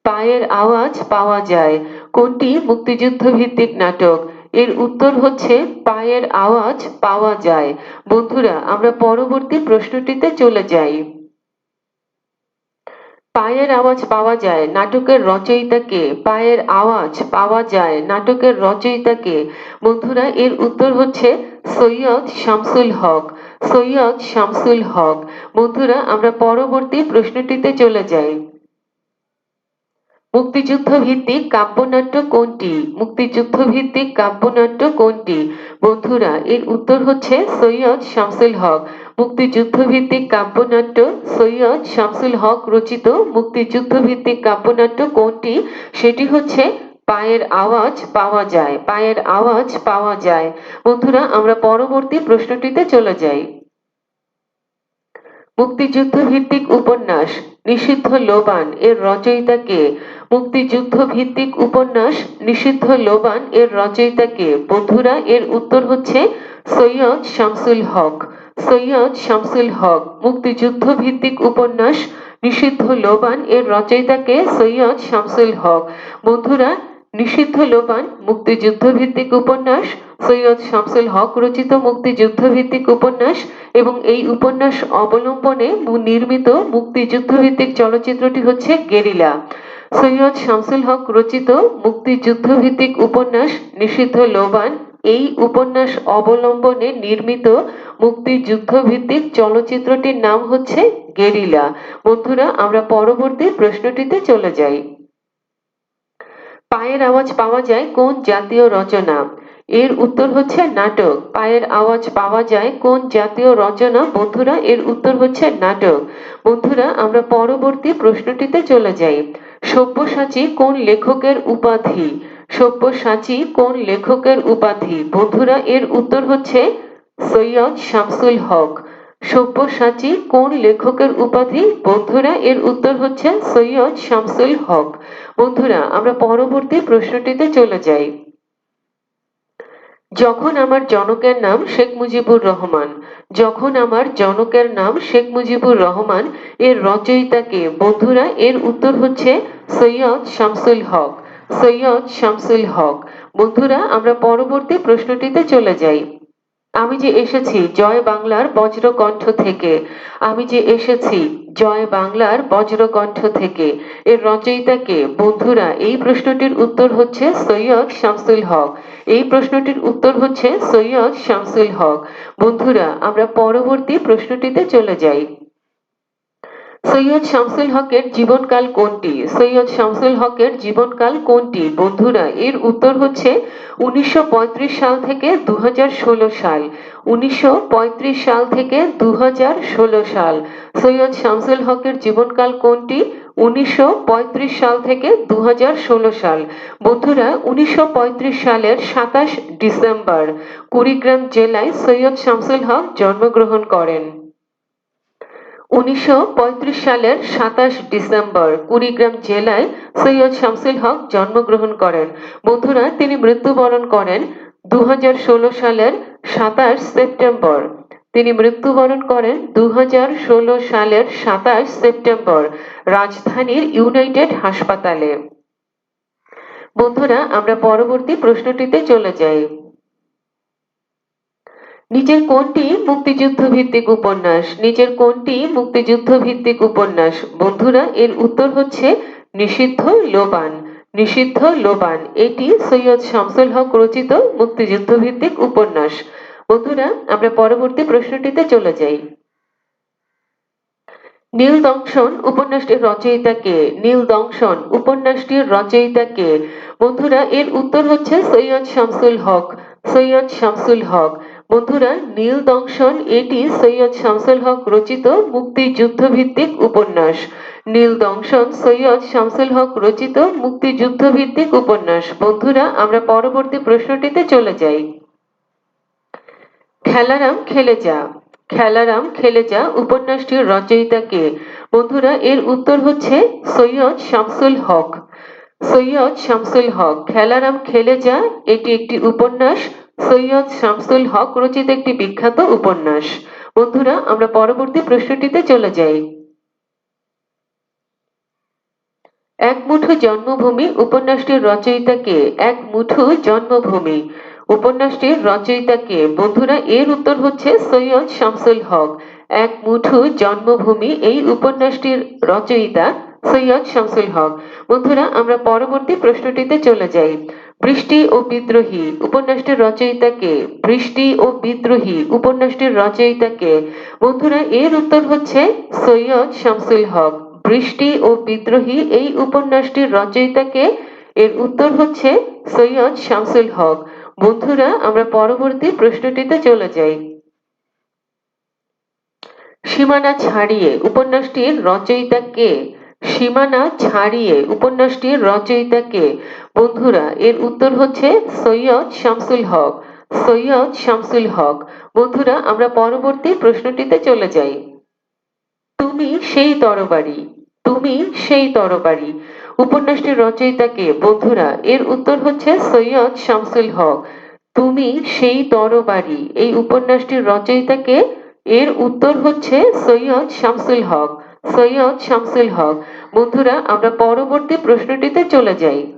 পায়ের আওয়াজ পাওয়া যায়। কোনটি মুক্তিযুদ্ধ ভিত্তিক নাটক? এর উত্তর হচ্ছে পায়ের আওয়াজ পাওয়া যায়। বন্ধুরা, আমরা পরবর্তী প্রশ্নটিতে চলে যাই। পায়ের আওয়াজ পাওয়া যায় নাটকের রচয়িতা কে? পায়ের আওয়াজ পাওয়া যায় নাটকের রচয়িতা কে? বন্ধুরা, এর উত্তর হচ্ছে সৈয়দ শামসুল হক। সৈয়দ শামসুল হক। বন্ধুরা, আমরা পরবর্তী প্রশ্নটিতে চলে যাই। মুক্তিযুদ্ধ ভিত্তিক কাব্যনাট্য কোনটি? মুক্তিযুদ্ধ ভিত্তিক কাব্যনাট্য কোনটি? বন্ধুরা, এর উত্তর হচ্ছে সৈয়দ শামসুল হক। মুক্তিযুদ্ধ ভিত্তিক কাব্যনাট্য সৈয়দ শামসুল হক রচিত মুক্তিযুদ্ধ ভিত্তিক কাব্যনাট্য কোনটি? সেটি হচ্ছে পায়ের আওয়াজ পাওয়া যায়। পায়ের আওয়াজ পাওয়া যায়। বন্ধুরা, আমরা পরবর্তী প্রশ্নটিতে চলে যাই। মুক্তিযুদ্ধ ভিত্তিক উপন্যাস নিষিদ্ধ লোবান এর রচয়িতা কে? মুক্তিযুদ্ধ ভিত্তিক উপন্যাস নিষিদ্ধ লোবান এর রচয়িতা কে? বন্ধুরা, এর উত্তর হচ্ছে সৈয়দ শামসুল হক। সৈয়দ শামসুল হক। মুক্তিযুদ্ধ ভিত্তিক উপন্যাস নিষিদ্ধ লোবান এর রচয়িতা কে? সৈয়দ শামসুল হক। বন্ধুরা, নিষিদ্ধ লোবান মুক্তিযুদ্ধ ভিত্তিক উপন্যাস, সৈয়দ শামসুল হক রচিত মুক্তিযুদ্ধ ভিত্তিক উপন্যাস এবং এই উপন্যাস অবলম্বনে নির্মিত মুক্তিযুদ্ধ ভিত্তিক চলচ্চিত্রটি হচ্ছে গেরিলা। সৈয়দ শামসুল হক রচিত মুক্তিযুদ্ধভিত্তিক উপন্যাস নিষিদ্ধ লোবান এই উপন্যাস অবলম্বনে নির্মিত মুক্তিযুদ্ধভিত্তিক চলচ্চিত্রটির নাম হচ্ছে গেরিলা। বন্ধুরা, আমরা পরবর্তী প্রশ্নটিতে চলে যাই। পায়ের আওয়াজ পাওয়া যায় কোন জাতীয় রচনা? এর উত্তর হচ্ছে নাটক। পায়ের আওয়াজ পাওয়া যায় কোন জাতীয় রচনা? বন্ধুরা, এর উত্তর হচ্ছে নাটক। বন্ধুরা, আমরা পরবর্তী প্রশ্নটিতে চলে যাই। সব্যসাচী কোন লেখকের উপাধি? সব্যসাচী কোন লেখকের উপাধি? বন্ধুরা, এর উত্তর হচ্ছে সৈয়দ শামসুল হক। সব্যসাচী কোন লেখকের উপাধি? বন্ধুরা, এর উত্তর হচ্ছে সৈয়দ শামসুল হক। বন্ধুরা, আমরা পরবর্তী প্রশ্নটিতে চলে যাই। যখন আমার জনকের নাম শেখ মুজিবুর রহমান। যখন আমার জনকের নাম শেখ মুজিবুর রহমান এর রচয়িতা কে? বন্ধুরা, এর উত্তর হচ্ছে সৈয়দ শামসুল হক। সৈয়দ শামসুল হক। বন্ধুরা, আমরা পরবর্তী প্রশ্নটিতে চলে যাই। আমি যে এসেছি জয় বাংলার বজ্রকণ্ঠ থেকে। আমি যে এসেছি জয় বাংলার বজ্রকণ্ঠ থেকে এর রচয়িতা কে? বন্ধুরা, এই প্রশ্নটির উত্তর হচ্ছে সৈয়দ শামসুল হক। এই প্রশ্নটির উত্তর হচ্ছে সৈয়দ শামসুল হক। বন্ধুরা, আমরা পরবর্তী প্রশ্নটিতে চলে যাই। সৈয়দ শামসুল হকের জীবনকাল কোনটি? সৈয়দ শামসুল হকের জীবনকাল কোনটি? বন্ধুরা, এর উত্তর হচ্ছে 1935 সাল থেকে 2016 সাল। 1935 সাল থেকে 2016 সাল। সৈয়দ শামসুল হকের জীবনকাল কোনটি? 1935 সাল থেকে 2016 সাল। বন্ধুরা, 1935 সালের 27 ডিসেম্বর কুড়িগ্রাম জেলায় সৈয়দ শামসুল হক জন্মগ্রহণ করেন। 1935 সালের 27 ডিসেম্বর কুড়িগ্রাম জেলায় সৈয়দ শামসুল হক জন্মগ্রহণ করেন। বন্ধুরা, তিনি মৃত্যুবরণ করেন 2016 সালের 27 সেপ্টেম্বর। তিনি মৃত্যুবরণ করেন 2016 সালের 27 সেপ্টেম্বর রাজধানীর ইউনাইটেড হাসপাতালে। বন্ধুরা, আমরা পরবর্তী প্রশ্নটিতে চলে যাই। নিচের কোনটি মুক্তিযুদ্ধ ভিত্তিক উপন্যাস? নিচের কোনটি মুক্তিযুদ্ধ ভিত্তিক উপন্যাস? বন্ধুরা, এর উত্তর হচ্ছে নিষিদ্ধ লোবান। নিষিদ্ধ লোবান এটি সৈয়দ শামসুল হক রচিত মুক্তিযুদ্ধ ভিত্তিক উপন্যাস। বন্ধুরা, আমরা পরবর্তী প্রশ্নটিতে চলে যাই। নীল দংশন উপন্যাসটির রচয়িতা কে? নীল দংশন উপন্যাসটির রচয়িতা কে? বন্ধুরা, এর উত্তর হচ্ছে সৈয়দ শামসুল হক। সৈয়দ শামসুল হক। বন্ধুরা, নীল দংশন এটি সৈয়দ শামসুল হক রচিত মুক্তিযুদ্ধ ভিত্তিক উপন্যাস। নীল দংশন সৈয়দ শামসুল হক রচিত মুক্তিযুদ্ধ ভিত্তিক উপন্যাস। বন্ধুরা, আমরা পরবর্তী প্রশ্নটিতে চলে যাই। খেলারাম খেলে যা। খেলারাম খেলে যা উপন্যাসটির রচয়িতা কে? বন্ধুরা, এর উত্তর হচ্ছে সৈয়দ শামসুল হক। সৈয়দ শামসুল হক। খেলারাম খেলে যা এটি একটি উপন্যাস সৈয়দ শামসুল হক রচিত একটি বিখ্যাত উপন্যাস। বন্ধুরা, আমরা পরবর্তী প্রশ্নটিতে চলে যাই। এক মুঠো জন্মভূমি উপন্যাসটির রচয়িতা কে? এক মুঠো জন্মভূমি উপন্যাসটির রচয়িতা কে? বন্ধুরা, এর উত্তর হচ্ছে সৈয়দ শামসুল হক। এক মুঠো জন্মভূমি এই উপন্যাসটির রচয়িতা সৈয়দ শামসুল হক। বন্ধুরা, আমরা পরবর্তী প্রশ্নটিতে চলে যাই। বৃষ্টি ও বিদ্রোহী উপন্যাসটির রচয়িতা কে? বৃষ্টি ও বিদ্রোহী উপন্যাসটির রচয়িতা কে? বন্ধুরা, এর উত্তর হচ্ছে সৈয়দ শামসুল হক। বৃষ্টি ও বিদ্রোহী এই উপন্যাসটির রচয়িতা কে? এর উত্তর হচ্ছে সৈয়দ শামসুল হক। বন্ধুরা, আমরা পরবর্তী প্রশ্নটিতে চলে যাই। সীমানা ছাড়িয়ে উপন্যাসটির রচয়িতা কে? সীমানা ছাড়িয়ে উপন্যাসটির রচয়িতা কে? বন্ধুরা, এর উত্তর হচ্ছে সৈয়দ শামসুল হক। সৈয়দ শামসুল হক। বন্ধুরা, আমরা পরবর্তী প্রশ্নটিতে চলে যাই। তুমি সেই তরবারি। তুমি সেই তরবারি উপন্যাসটির রচয়িতা কে? বন্ধুরা, এর উত্তর হচ্ছে সৈয়দ শামসুল হক। তুমি সেই তরবারি এই উপন্যাসটির রচয়িতা কে? এর উত্তর হচ্ছে সৈয়দ শামসুল হক। সৈয়দ শামসুল হক। বন্ধুরা, আমরা পরবর্তী প্রশ্নটিতে চলে যাই।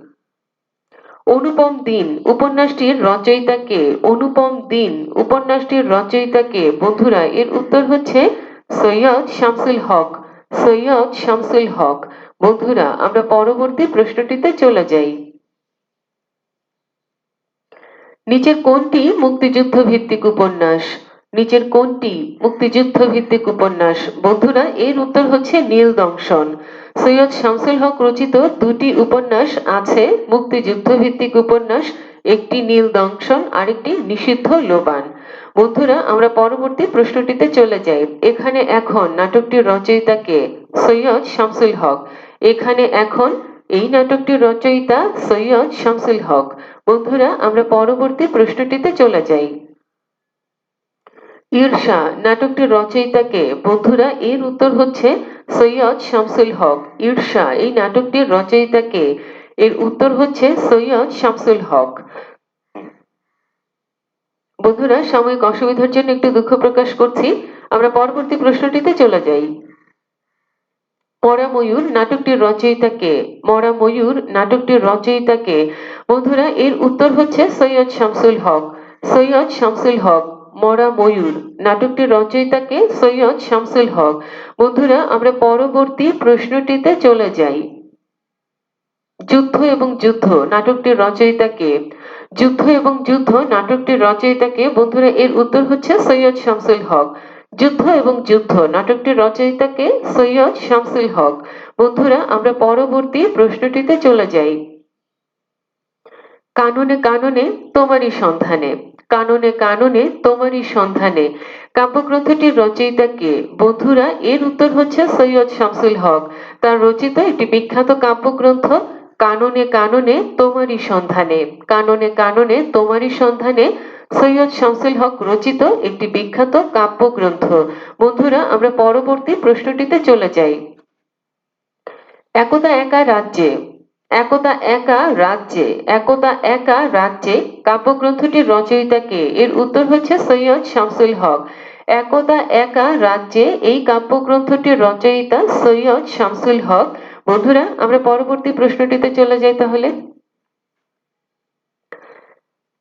অনুপম দিন উপন্যাসটির রচয়িতা কে? অনুপম দিন উপন্যাসটির রচয়িতা কে? বন্ধুরা, এর উত্তর হচ্ছে সৈয়দ শামসুল হক। সৈয়দ শামসুল হক। বন্ধুরা আমরা পরবর্তী প্রশ্নটিতে চলে যাই। নিচের কোনটি মুক্তিযুদ্ধ ভিত্তিক উপন্যাস? নিচের কোনটি মুক্তিযুদ্ধ ভিত্তিক উপন্যাস? বন্ধুরা এর উত্তর হচ্ছে নীল দংশন। সৈয়দ শামসুল হক রচিত দুটি উপন্যাস আছে মুক্তিযুদ্ধ ভিত্তিক উপন্যাস, একটি নীল দংশন আরেকটি নিষিদ্ধ লোবান। বন্ধুরা আমরা পরবর্তী প্রশ্নটিতে চলে যাই। এখানে এখন নাটকটির রচয়িতা কে? সৈয়দ শামসুল হক। এখানে এখন এই নাটকটির রচয়িতা সৈয়দ শামসুল হক। বন্ধুরা আমরা পরবর্তী প্রশ্নটিতে চলে যাই। ঈর্ষা নাটকটির রচয়িতা কে? বন্ধুরা এর উত্তর হচ্ছে সৈয়দ শামসুল হক। ঈর্ষা এই নাটকটির রচয়িতা কে? এর উত্তর হচ্ছে সৈয়দ শামসুল হক। বন্ধুরা সাময়িক অসুবিধার জন্য একটু দুঃখ প্রকাশ করছি। আমরা পরবর্তী প্রশ্নটিতে চলে যাই। মরা ময়ূর নাটকটির রচয়িতা কে? মরা ময়ূর নাটকটির রচয়িতা কে? বন্ধুরা এর উত্তর হচ্ছে সৈয়দ শামসুল হক। সৈয়দ শামসুল হক। মরা ময়ূর নাটকটির রচয়িতা কে? সৈয়দ শামসুল হক। বন্ধুরা আমরা পরবর্তী প্রশ্নটিতে চলে যাই। যুদ্ধ এবং যুদ্ধ নাটকটির রচয়িতা কে? যুদ্ধ এবং যুদ্ধ নাটকটির রচয়িতা কে? বন্ধুরা এর উত্তর হচ্ছে সৈয়দ শামসুল হক। যুদ্ধ এবং যুদ্ধ নাটকটির রচয়িতা কে? সৈয়দ শামসুল হক। বন্ধুরা আমরা পরবর্তী প্রশ্নটিতে চলে যাই। কাননে কাননে তোমারই সন্ধানে। কাননে কাননে তোমারই সন্ধানে কাব্যগ্রন্থটির রচয়িতা কে? বন্ধুরা এর উত্তর হচ্ছে সৈয়দ শামসুল হক। তার রচিত একটি বিখ্যাত কাব্যগ্রন্থ কাননে কাননে তোমারই সন্ধানে। কাননে কাননে তোমারই সন্ধানে সৈয়দ শামসুল হক রচিত একটি বিখ্যাত কাব্যগ্রন্থ। বন্ধুরা আমরা পরবর্তী প্রশ্নটিতে চলে যাই। একদা একা রাজ্যে। একদা একা রাজ্যে। একদা একা রাজ্যে কাব্যগ্রন্থটির রচয়িতা কে? এর উত্তর হচ্ছে সৈয়দ শামসুল হক। একদা একা রাজ্যে এই কাব্যগ্রন্থটির রচয়িতা সৈয়দ শামসুল হক। বন্ধুরা আমরা পরবর্তী প্রশ্নটিতে চলে যাই তাহলে।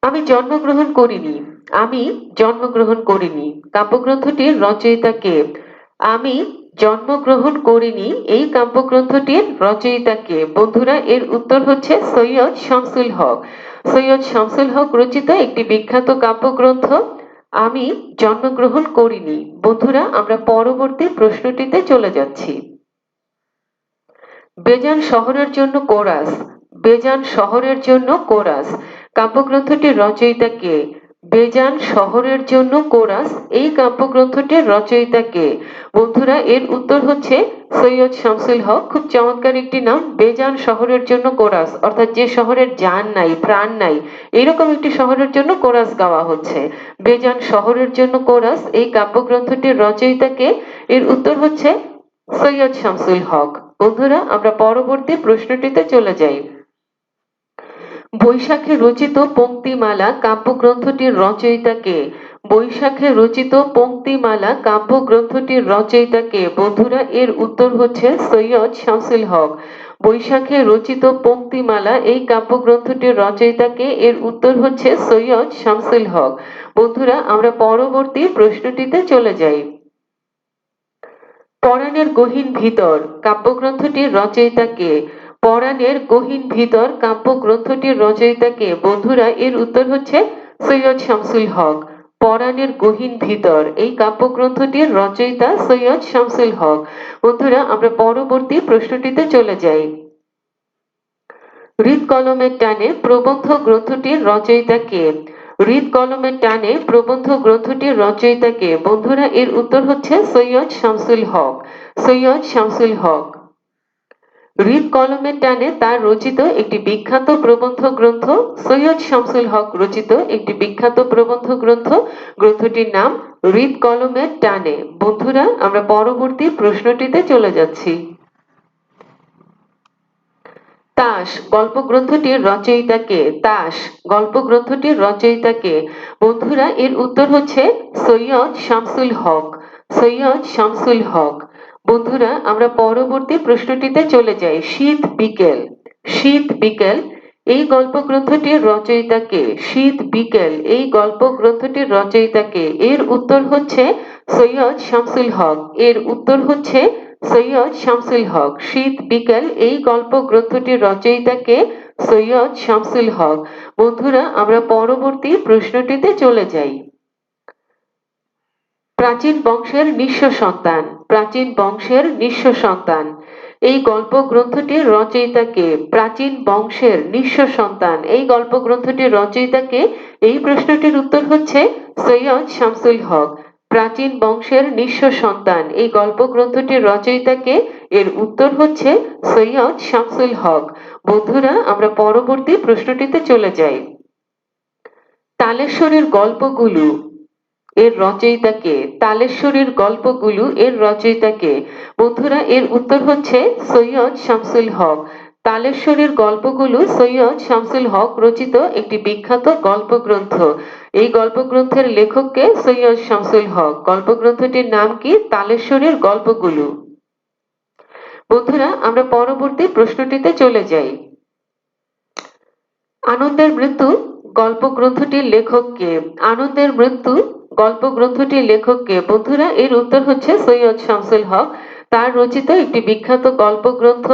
আমি জন্মগ্রহণ করিনি। আমি জন্মগ্রহণ করিনি কাব্যগ্রন্থটির রচয়িতা কে? আমি জন্মগ্রহণ করিনি এই কাব্যগ্রন্থটির রচয়িতা কে? বন্ধুরা এর উত্তর হচ্ছে সৈয়দ শামসুল হক। সৈয়দ শামসুল হক রচিত একটি বিখ্যাত কাব্যগ্রন্থ আমি জন্মগ্রহণ করিনি। বন্ধুরা আমরা পরবর্তী প্রশ্নটিতে চলে যাচ্ছি। বেজান শহরের জন্য কোরাস। বেজান শহরের জন্য কোরাস কাব্যগ্রন্থটির রচয়িতা কে? বেজান শহরের জন্য কোরাস এই কাব্যগ্রন্থটির রচয়িতা কে? বন্ধুরা এর উত্তর হচ্ছে সৈয়দ শামসুল হক। খুব চমৎকার একটি নাম, বেজান শহরের জন্য কোরাস, অর্থাৎ যে শহরের জান নাই, প্রাণ নাই, এরকম একটি শহরের জন্য কোরাস গাওয়া হচ্ছে। বেজান শহরের জন্য কোরাস এই কাব্যগ্রন্থটির রচয়িতা কে? এর উত্তর হচ্ছে সৈয়দ শামসুল হক। বন্ধুরা আমরা পরবর্তী প্রশ্নটিতে চলে যাই। বৈশাখে রচিত পংক্তিমালা কাব্যগ্রন্থটির রচয়িতা কে? বৈশাখে রচিত পংক্তিমালা কাব্যগ্রন্থটির রচয়িতা কে? বন্ধুরা এর উত্তর হচ্ছে সৈয়দ শামসুল হক। বৈশাখে রচিত পংক্তিমালা এই কাব্যগ্রন্থটির রচয়িতা কে? এর উত্তর হচ্ছে সৈয়দ শামসুল হক। বন্ধুরা আমরা পরবর্তী প্রশ্নটিতে চলে যাই। পরাণের গহীন ভিতর কাব্যগ্রন্থটির রচয়িতা কে? পরাণের গহীন ভিতর কাব্যগ্রন্থটির রচয়িতা কে? বন্ধুরা এর উত্তর হচ্ছে সৈয়দ শামসুল হক। পরাণের গহীন ভিতর এই কাব্যগ্রন্থটির রচয়িতা সৈয়দ শামসুল হক। বন্ধুরা আমরা পরবর্তী প্রশ্নটিতে চলে যাই। হৃদ কলমের টানে প্রবন্ধ গ্রন্থটির রচয়িতা কে? হৃদ কলমের টানে প্রবন্ধ গ্রন্থটির রচয়িতা কে? বন্ধুরা এর উত্তর হচ্ছে সৈয়দ শামসুল হক। সৈয়দ শামসুল হক। হৃদ কলমের টানে তার রচিত একটি বিখ্যাত প্রবন্ধ গ্রন্থ, সৈয়দ শামসুল হক রচিত একটি বিখ্যাত প্রবন্ধ গ্রন্থ, গ্রন্থটির নাম হৃদ কলমের টানে। বন্ধুরা আমরা পরবর্তী প্রশ্নটিতে চলে যাচ্ছি। তাস গল্পগ্রন্থটির রচয়িতা কে? তাস গল্পগ্রন্থটির রচয়িতা কে? বন্ধুরা এর উত্তর হচ্ছে সৈয়দ শামসুল হক। সৈয়দ শামসুল হক। বন্ধুরা আমরা পরবর্তী প্রশ্নটিতে চলে যাই। শীত বিকেল। শীত বিকেল এই গল্পগ্রন্থটির রচয়িতা কে? শীত বিকেল এই গল্পগ্রন্থটির রচয়িতা কে? এর উত্তর হচ্ছে সৈয়দ শামসুল হক। এর উত্তর হচ্ছে সৈয়দ শামসুল হক। শীত বিকেল এই গল্প গ্রন্থটির রচয়িতা কে? সৈয়দ শামসুল হক। বন্ধুরা, আমরা পরবর্তী প্রশ্নটিতে চলে যাই। প্রাচীন বংশের নিঃস্ব সন্তান। প্রাচীন বংশের নিঃস্ব সন্তান এই গল্প গ্রন্থটির রচয়িতা কে? প্রাচীন বংশের নিঃস্ব সন্তান এই গল্প গ্রন্থটির রচয়িতা কে? এই প্রশ্নটির উত্তর হচ্ছে সৈয়দ শামসুল হক। প্রাচীন বংশের নিঃস্ব সন্তান এই গল্প গ্রন্থটির রচয়িতা কে? এর উত্তর হচ্ছে সৈয়দ শামসুল হক। বন্ধুরা, আমরা পরবর্তী প্রশ্নটিতে চলে যাই। তালেশ্বরীর গল্পগুলো এর রচয়িতা কে? তালেশ্বরীর গল্পগুলো এর রচয়িতা কে? বন্ধুরা, এর উত্তর হচ্ছে সৈয়দ শামসুল হক। তালেশ্বরীর গল্পগুলো সৈয়দ শামসুল হক রচিত একটি বিখ্যাত গল্প গ্রন্থ। এই গল্প গ্রন্থের লেখক কে? সৈয়দ শামসুল হক। গল্প গ্রন্থটির নাম কি? তালেশ্বরীর গল্পগুলো। বন্ধুরা, আমরা পরবর্তী প্রশ্নটিতে চলে যাই। আনন্দের মৃত্যু গল্প গ্রন্থটির লেখক কে? আনন্দের মৃত্যু গল্প গ্রন্থটির লেখক কে? বন্ধুরা, এর উত্তর হচ্ছে সৈয়দ শামসুল হক। তার রচিত একটি বিখ্যাত গল্প গ্রন্থ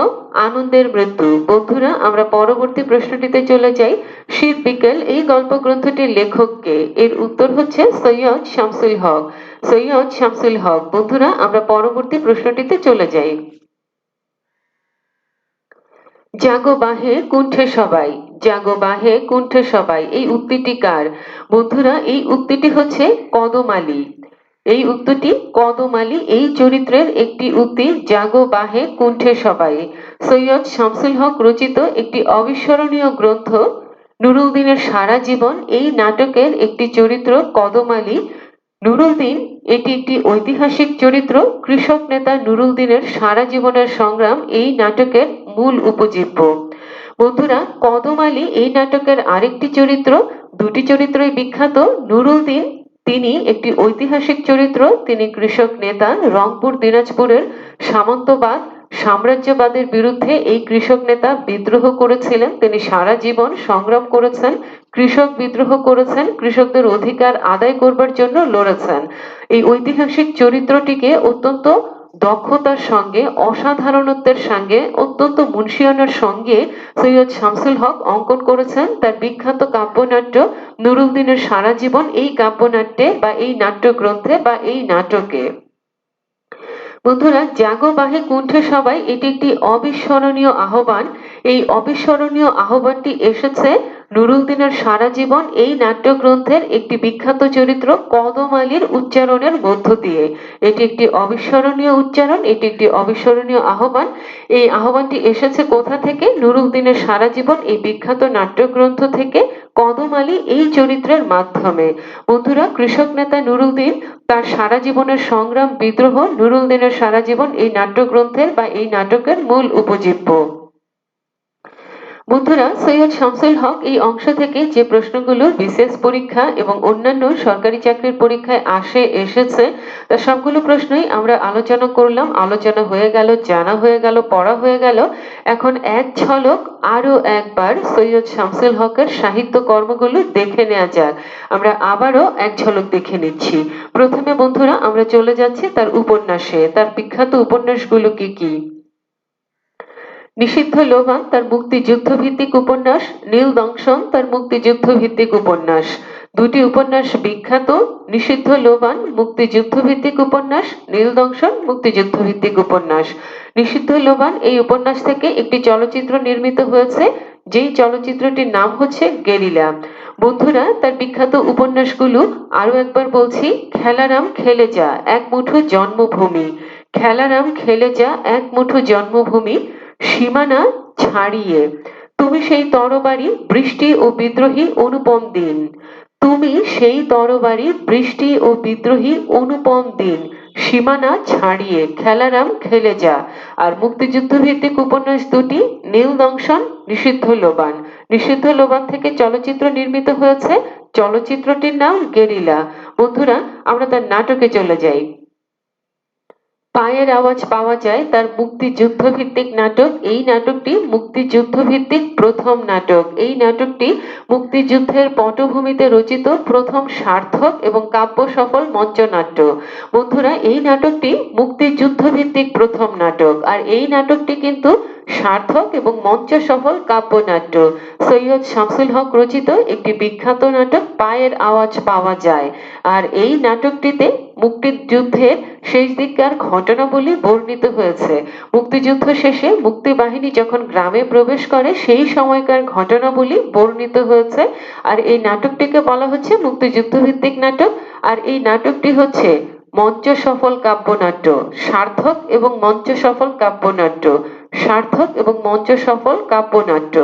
আনন্দের মৃত্যু। বন্ধুরা, আমরা পরবর্তী প্রশ্নটিতে চলে যাই। শীত বিকেল এই গল্প গ্রন্থটির লেখক কে? এর উত্তর হচ্ছে সৈয়দ শামসুল হক। সৈয়দ শামসুল হক। বন্ধুরা, আমরা পরবর্তী প্রশ্নটিতে চলে যাই। জাগো বাহে কুণ্ঠে সবাই। জাগো বাহে কুণ্ঠে সবাই এই উক্তিটি কার? বন্ধুরা, এই উক্তিটি হচ্ছে কদম আলী। এই উক্তিটি কদম আলী এই চরিত্রের একটি উক্তি। জাগো বাহে কুণ্ঠে সবাই সৈয়দ শামসুল হক রচিত একটি অবিস্মরণীয় গ্রন্থ। নুরুল দিনের সারা জীবন এই নাটকের একটি চরিত্র কদম আলী। নুরুল দিন এটি একটি ঐতিহাসিক চরিত্র। কৃষক নেতা নুরুল দিনের সারা জীবনের সংগ্রাম এই নাটকের মূল উপজীব্য। বন্ধুরা, কদম আলী এই নাটকের আরেকটি চরিত্র। দুটি চরিত্রই বিখ্যাত। নুরুল দিন তিনি একটি ঐতিহাসিক চরিত্র। তিনি কৃষক নেতা। রংপুর দিনাজপুরের সামন্তবাদ সাম্রাজ্যবাদের বিরুদ্ধে এই কৃষক নেতা বিদ্রোহ করেছিলেন। তিনি সারা জীবন সংগ্রাম করেছেন, কৃষক বিদ্রোহ করেছেন, কৃষকদের অধিকার আদায় করবার জন্য লড়েছেন। এই ঐতিহাসিক চরিত্রটিকে অত্যন্ত দক্ষতার সঙ্গে, অসাধারণত্বের সঙ্গে, অত্যন্ত মুনশিয়ানার সঙ্গে সৈয়দ শামসুল হক অঙ্কন করেছেন তার বিখ্যাত কাব্যনাট্য নুরুল দিনের সারা জীবন এই কাব্যনাট্যে বা এই নাট্যগ্রন্থে বা এই নাটকে। বন্ধুরা, জাগো বাহে কুণ্ঠে সবাই এটি একটি অবিস্মরণীয় আহ্বান। এই অবিস্মরণীয় আহ্বানটি এসেছে নুরুল দিনের সারা জীবন এই নাট্যগ্রন্থের একটি বিখ্যাত চরিত্র কদম আলীর উচ্চারণের মধ্য দিয়ে। এটি একটি অবিস্মরণীয় উচ্চারণ, এটি একটি অবিস্মরণীয় আহ্বান। এই আহ্বানটি এসেছে কোথা থেকে? নুরুল দিনের সারা জীবন এই বিখ্যাত নাট্যগ্রন্থ থেকে, কদম আলী এই চরিত্রের মাধ্যমে। বন্ধুরা, কৃষক নেতা নুরুল দিন তার সারা জীবনের সংগ্রাম বিদ্রোহ নুরুল দিনের সারা জীবন এই নাট্যগ্রন্থের বা এই নাটকের মূল উপজীব্য। বন্ধুরা, সৈয়দ শামসুল হক এই অংশ থেকে যে প্রশ্নগুলো বিশেষ পরীক্ষা এবং অন্যান্য সরকারি চাকরির পরীক্ষায় এসেছে তার সবগুলো প্রশ্নই আমরা আলোচনা করলাম। আলোচনা হয়ে গেল, জানা হয়ে গেল, পড়া হয়ে গেল। এখন এক ঝলক আরো একবার সৈয়দ শামসুল হকের সাহিত্য কর্মগুলো দেখে নেওয়া যাক। আমরা আবারও এক ঝলক দেখে নিচ্ছি। প্রথমে বন্ধুরা আমরা চলে যাচ্ছি তার উপন্যাসে। তার বিখ্যাত উপন্যাসগুলো কি কি? নিষিদ্ধ লোবান তার মুক্তিযুদ্ধ ভিত্তিক উপন্যাস। নীল দংশন তার মুক্তিযুদ্ধ ভিত্তিক উপন্যাস। দুটি উপন্যাস বিখ্যাত। নিষিদ্ধ লোবান মুক্তিযুদ্ধ ভিত্তিক উপন্যাস, নীল দংশন মুক্তিযুদ্ধ ভিত্তিক উপন্যাস। নিষিদ্ধ লোবান এই উপন্যাস থেকে একটি চলচ্চিত্র নির্মিত হয়েছে, যেই চলচ্চিত্রটির নাম হচ্ছে গেরিলা। বন্ধুরা, তার বিখ্যাত উপন্যাসগুলো আরো একবার বলছি। খেলারাম খেলে যা, এক মুঠো জন্মভূমি। খেলারাম খেলে যা, এক মুঠো জন্মভূমি। সীমানা ছাড়িয়ে, তুমি সেই তরবারি, বৃষ্টি ও বিদ্রোহী অনুপম দিন। তুমি সেই তরবারি, বৃষ্টি ও বিদ্রোহী অনুপম দিন। সীমানা ছাড়িয়ে, খেলারাম খেলে যা। আর মুক্তিযুদ্ধ ভিত্তিক উপন্যাস দুটি, নীল দংশন, নিষিদ্ধ লোবান। নিষিদ্ধ লোবান থেকে চলচ্চিত্র নির্মিত হয়েছে, চলচ্চিত্রটির নাম গেরিলা। বন্ধুরা, আমরা তার নাটকে চলে যাই। পায়ের আওয়াজ পাওয়া যায় তার মুক্তিযুদ্ধ ভিত্তিক নাটক। এই নাটকটি মুক্তিযুদ্ধ ভিত্তিক প্রথম নাটক। এই নাটকটি মুক্তিযুদ্ধের পটভূমিতে রচিত প্রথম সার্থক এবং কাব্য সফল মঞ্চনাট্য। বন্ধুরা, এই নাটকটি মুক্তিযুদ্ধ ভিত্তিক প্রথম নাটক, আর এই নাটকটি কিন্তু সার্থক এবং মঞ্চ সফল কাব্যনাট্য। সৈয়দ শামসুল হক রচিত একটি বিখ্যাত নাটক পায়ের আওয়াজ পাওয়া যায়। আর এই নাটকটিতে মুক্তিযুদ্ধের শেষ দিককার ঘটনাবলী বর্ণিত হয়েছে। মুক্তিযুদ্ধ শেষে মুক্তিবাহিনী যখন গ্রামে প্রবেশ করে সেই সময়কার ঘটনাবলী বর্ণিত হয়েছে। আর এই নাটকটিকে বলা হচ্ছে মুক্তিযুদ্ধ ভিত্তিক নাটক। আর এই নাটকটি হচ্ছে মঞ্চ সফল কাব্যনাট্য। সার্থক এবং মঞ্চ সফল কাব্যনাট্য। সার্থক এবং মঞ্চ সফল কাব্যনাট্য।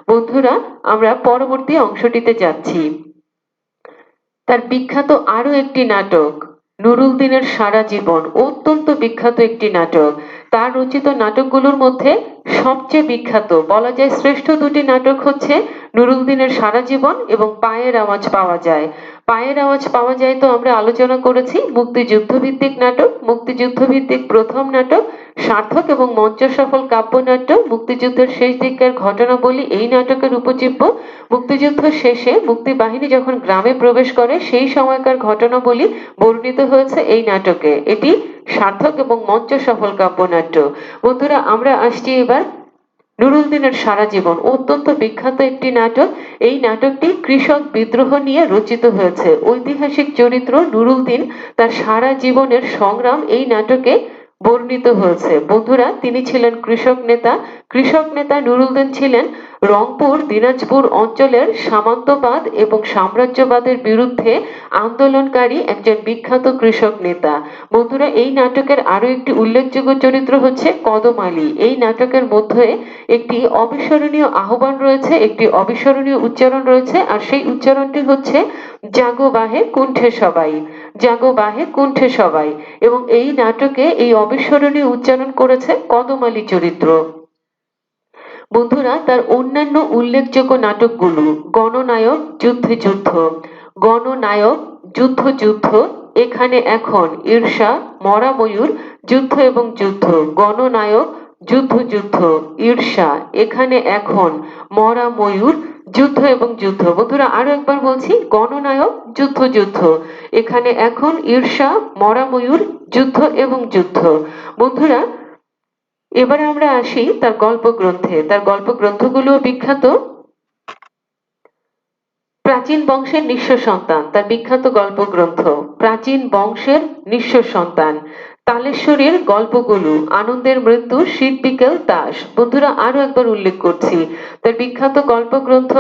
বন্ধুরা, আমরা পরবর্তী অংশটিতে যাচ্ছি। তার বিখ্যাত আরো একটি নাটক নুরুল দিনের সারা জীবন, অত্যন্ত বিখ্যাত একটি নাটক। তার রচিত নাটকগুলোর মধ্যে সবচেয়ে বিখ্যাত, বলা যায় শ্রেষ্ঠ দুটি নাটক হচ্ছে নুরুল দিনের সারা জীবন এবং পায়ের আওয়াজ পাওয়া যায়। পায়ের আওয়াজ পাওয়া যায় তো আমরা আলোচনা করেছি, মুক্তিযুদ্ধ ভিত্তিক নাটক, মুক্তিযুদ্ধ ভিত্তিক প্রথম নাটক, সার্থক এবং মঞ্চ সফল কাব্যনাট্য, মুক্তিযুদ্ধের শেষ দিকের ঘটনাবলী এই নাটকের উপজীব্য। মুক্তিযুদ্ধ শেষে মুক্তিবাহিনী যখন গ্রামে প্রবেশ করে সেই সময়কার ঘটনাবলী বর্ণিত হয়েছে এই নাটকে। এটি সার্থক এবং মঞ্চ সফল কাব্যনাট্য। বন্ধুরা, আমরা আসছি এবার নুরুল দিনের সারা জীবন, অত্যন্ত বিখ্যাত একটি নাটক। এই নাটকটি কৃষক বিদ্রোহ নিয়ে রচিত হয়েছে। ঐতিহাসিক চরিত্র নুরুল দিন, তার সারা জীবনের সংগ্রাম এই নাটকে বর্ণিত হয়েছে। বন্ধুরা, তিনি ছিলেন কৃষক নেতা। কৃষক নেতা নুরুল দিন ছিলেন রংপুর দিনাজপুর অঞ্চলের সামন্তবাদ এবং সাম্রাজ্যবাদের বিরুদ্ধে আন্দোলনকারী একজন বিখ্যাত কৃষক নেতা। বন্ধুরা, এই নাটকের আরো একটি উল্লেখযোগ্য চরিত্র হচ্ছে কদম আলী। এই নাটকের মধ্যে একটি অবিস্মরণীয় আহ্বান রয়েছে, একটি অবিস্মরণীয় উচ্চারণ রয়েছে, আর সেই উচ্চারণটি হচ্ছে জাগো বাহে কুণ্ঠে সবাই, জাগো বাহে কুণ্ঠে সবাই। এবং এই নাটকে এই অবিস্মরণীয় উচ্চারণ করেছে কদম আলী চরিত্র। বন্ধুরা, তার অন্যান্য উল্লেখযোগ্য নাটকগুলো গণনায়ক যুদ্ধে যুদ্ধ, গণনায়ক যুদ্ধ যুদ্ধ, এখানে এখন, ঈর্ষা, মরা ময়ূর, যুদ্ধ এবং যুদ্ধ, গণনায়ক যুদ্ধ যুদ্ধ, ঈর্ষা, এখানে এখন, মরা ময়ূর, যুদ্ধ এবং যুদ্ধ। বন্ধুরা, আরো একবার বলছি, গণনায়ক যুদ্ধ যুদ্ধ, এখানে এখন, ঈর্ষা, মরা ময়ূর, যুদ্ধ এবং যুদ্ধ। বন্ধুরা, এবারে আমরা আসি তার গল্প গ্রন্থে। তার গল্প গ্রন্থগুলো বিখ্যাত। প্রাচীন বংশের নিঃস্ব সন্তান, তার বিখ্যাত গল্প গ্রন্থ প্রাচীন বংশের নিঃস্ব সন্তান। তালেশ্বরীর গল্পগুলো, আনন্দের মৃত্যু, শীত বিকেল, তাস। বন্ধুরা, আরো একবার উল্লেখ করছি, তার বিখ্যাত গল্প গ্রন্থ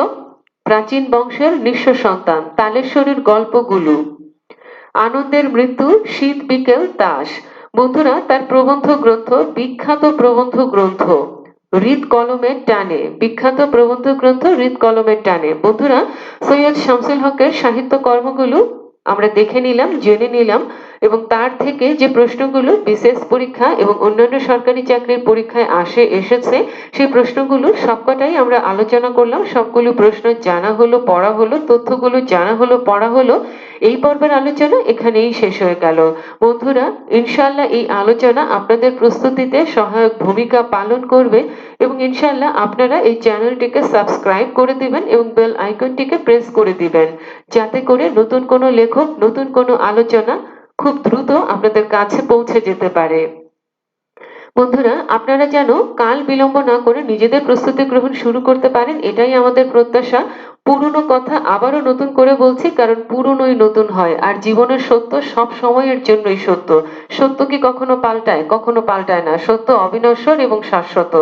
প্রাচীন বংশের নিঃস্ব সন্তান, তালেশ্বরীর গল্পগুলো, আনন্দের মৃত্যু, শীত বিকেল, তাস। বন্ধুরা, তার প্রবন্ধ গ্রন্থ, বিখ্যাত প্রবন্ধ গ্রন্থ হৃদ কলমের টানে, বিখ্যাত প্রবন্ধ গ্রন্থ হৃদ কলমের টানে। বন্ধুরা, সৈয়দ শামসুল হকের সাহিত্য কর্মগুলো আমরা দেখে নিলাম, জেনে নিলাম, এবং তার থেকে যে প্রশ্নগুলো বিশেষ পরীক্ষা এবং অন্যান্য সরকারি চাকরির পরীক্ষায় এসেছে সেই প্রশ্নগুলো সবকটাই আমরা আলোচনা করলাম। সবগুলো প্রশ্ন জানা হলো, পড়া হলো, তথ্যগুলো জানা হলো, পড়া হলো। এই পর্বের আলোচনা এখানেই শেষ হয়ে গেল। বন্ধুরা, ইনশাআল্লাহ এই আলোচনা আপনাদের প্রস্তুতিতে সহায়ক ভূমিকা পালন করবে এবং ইনশাআল্লাহ আপনারা এই চ্যানেলটিকে সাবস্ক্রাইব করে দিবেন এবং বেল আইকনটিকে প্রেস করে দিবেন, যাতে করে নতুন কোনো লেখক, নতুন কোনো আলোচনা খুব দ্রুত আপনাদের কাছে পৌঁছে যেতে পারে। বন্ধুরা, আপনারা যেন কাল বিলম্ব না করে নিজেদের প্রস্তুতি গ্রহণ শুরু করতে পারেন, এটাই আমাদের প্রত্যাশা। পুরনো কথা আবারও নতুন করে বলছি, কারণ পুরনোই নতুন হয়, আর জীবনের সত্য সব সময়ের জন্যই সত্য। সত্য কি কখনো পাল্টায়? কখনো পাল্টায় না। সত্য অবিনশ্বর এবং শাশ্বত।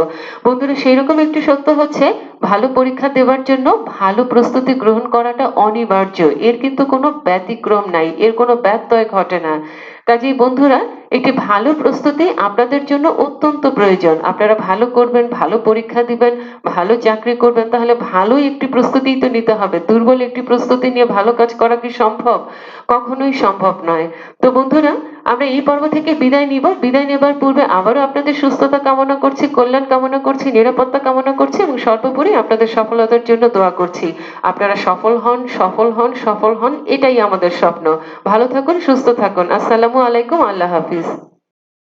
বন্ধুরা, সেই রকম একটি সত্য হচ্ছে ভালো পরীক্ষা দেওয়ার জন্য ভালো প্রস্তুতি গ্রহণ করাটা অনিবার্য। এর কিন্তু কোনো ব্যতিক্রম নাই, এর কোনো ব্যত্যয় ঘটে না। কাজেই বন্ধুরা, একটি ভালো প্রস্তুতি আপনাদের জন্য অত্যন্ত প্রয়োজন। আপনারা ভালো করবেন, ভালো পরীক্ষা দিবেন, ভালো চাকরি করবেন, তাহলে ভালোই একটি প্রস্তুতি তো নিতে হবে। দুর্বল একটি প্রস্তুতি নিয়ে ভালো কাজ করা কি সম্ভব? কখনোই সম্ভব নয়। তো বন্ধুরা, আমরা এই পর্ব থেকে বিদায় নিব। বিদায় নেবার পূর্বে আবারও আপনাদের সুস্থতা কামনা করছি, কল্যাণ কামনা করছি, নিরাপত্তা কামনা করছি এবং সর্বোপরি আপনাদের সফলতার জন্য দোয়া করছি। আপনারা সফল হন, সফল হন, সফল হন, এটাই আমাদের স্বপ্ন। ভালো থাকুন, সুস্থ থাকুন। আসসালামু আলাইকুম, আল্লাহ হাফিজ।